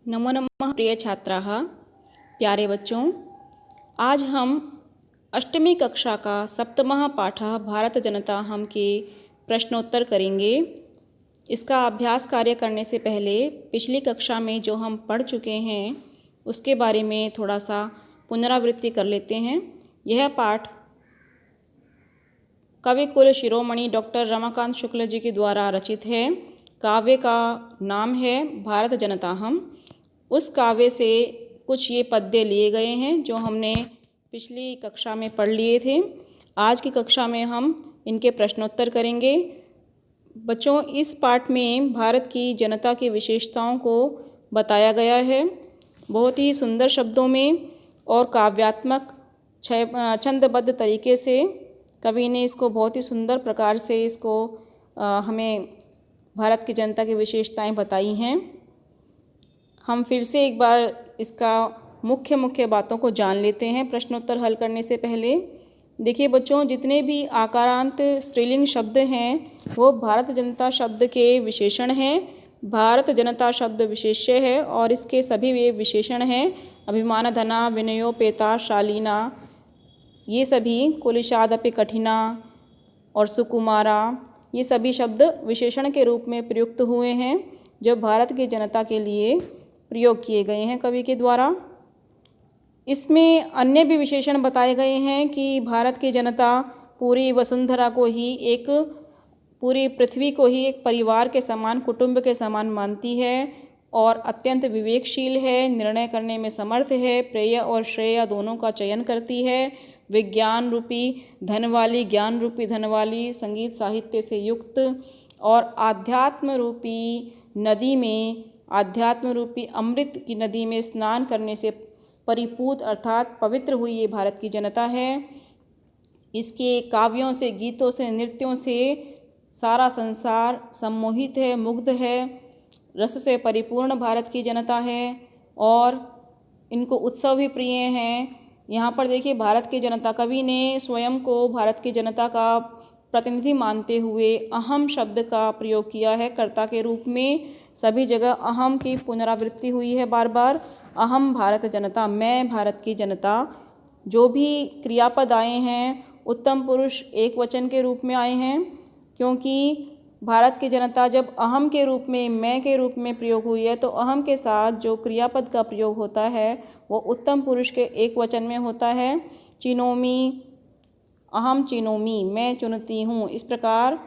नमो नमः प्रिय छात्राः, प्यारे बच्चों। आज हम अष्टमी कक्षा का सप्तमः पाठः भारत जनता हम के प्रश्नोत्तर करेंगे। इसका अभ्यास कार्य करने से पहले पिछली कक्षा में जो हम पढ़ चुके हैं उसके बारे में थोड़ा सा पुनरावृत्ति कर लेते हैं। यह पाठ कवि कुल शिरोमणि डॉक्टर रमाकांत शुक्ल जी के द्वारा रचित है। काव्य का नाम है भारत जनता हम। उस काव्य से कुछ ये पद्य लिए गए हैं जो हमने पिछली कक्षा में पढ़ लिए थे। आज की कक्षा में हम इनके प्रश्नोत्तर करेंगे। बच्चों, इस पाठ में भारत की जनता की विशेषताओं को बताया गया है बहुत ही सुंदर शब्दों में और काव्यात्मक छंदबद्ध तरीके से। कवि ने इसको बहुत ही सुंदर प्रकार से हमें भारत की जनता की विशेषताएं बताई हैं। हम फिर से एक बार इसका मुख्य बातों को जान लेते हैं प्रश्नोत्तर हल करने से पहले। देखिए बच्चों, जितने भी आकारांत स्त्रीलिंग शब्द हैं वो भारत जनता शब्द के विशेषण हैं। भारत जनता शब्द विशेष्य है और इसके सभी वे विशेषण हैं अभिमानधना, विनयोपेता, शालीना, ये सभी कुलिशादपि कठिना और सुकुमारा, ये सभी शब्द विशेषण के रूप में प्रयुक्त हुए हैं जो भारत की जनता के लिए प्रयोग किए गए हैं कवि के द्वारा। इसमें अन्य भी विशेषण बताए गए हैं कि भारत की जनता पूरी वसुंधरा को ही पूरी पृथ्वी को ही एक परिवार के समान, कुटुंब के समान मानती है और अत्यंत विवेकशील है, निर्णय करने में समर्थ है, प्रेय और श्रेय दोनों का चयन करती है, विज्ञान रूपी धन वाली, ज्ञान रूपी धन वाली, संगीत साहित्य से युक्त और आध्यात्म रूपी अमृत की नदी में स्नान करने से परिपूत अर्थात पवित्र हुई ये भारत की जनता है। इसके काव्यों से, गीतों से, नृत्यों से सारा संसार सम्मोहित है, मुग्ध है, रस से परिपूर्ण भारत की जनता है और इनको उत्सव भी प्रिय हैं। यहाँ पर देखिए भारत की जनता, कवि ने स्वयं को भारत की जनता का प्रतिनिधि मानते हुए अहम शब्द का प्रयोग किया है कर्ता के रूप में। सभी जगह अहम की पुनरावृत्ति हुई है बार बार। अहम भारत जनता, मैं भारत की जनता। जो भी क्रियापद आए हैं उत्तम पुरुष एक वचन के रूप में आए हैं, क्योंकि भारत की जनता जब अहम के रूप में, मैं के रूप में प्रयोग हुई है तो अहम के साथ जो क्रियापद का प्रयोग होता है वो उत्तम पुरुष के एक वचन में होता है। चिनोमी, अहम चिनोमी, मैं चुनती हूँ, इस प्रकार।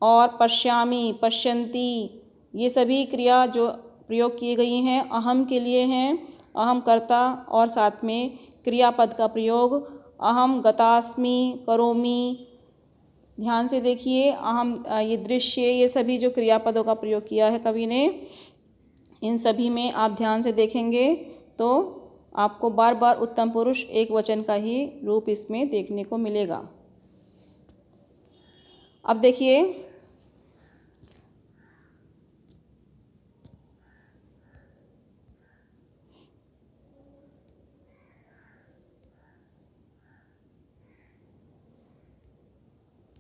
और पश्यामी, पश्यन्ति, ये सभी क्रिया जो प्रयोग की गई हैं अहम के लिए हैं, अहम कर्ता और साथ में क्रियापद का प्रयोग अहम गतास्मि, करोमि। ध्यान से देखिए, अहम, ये दृश्य, ये सभी जो क्रियापदों का प्रयोग किया है कवि ने, इन सभी में आप ध्यान से देखेंगे तो आपको बार बार उत्तम पुरुष एक वचन का ही रूप इसमें देखने को मिलेगा। अब देखिए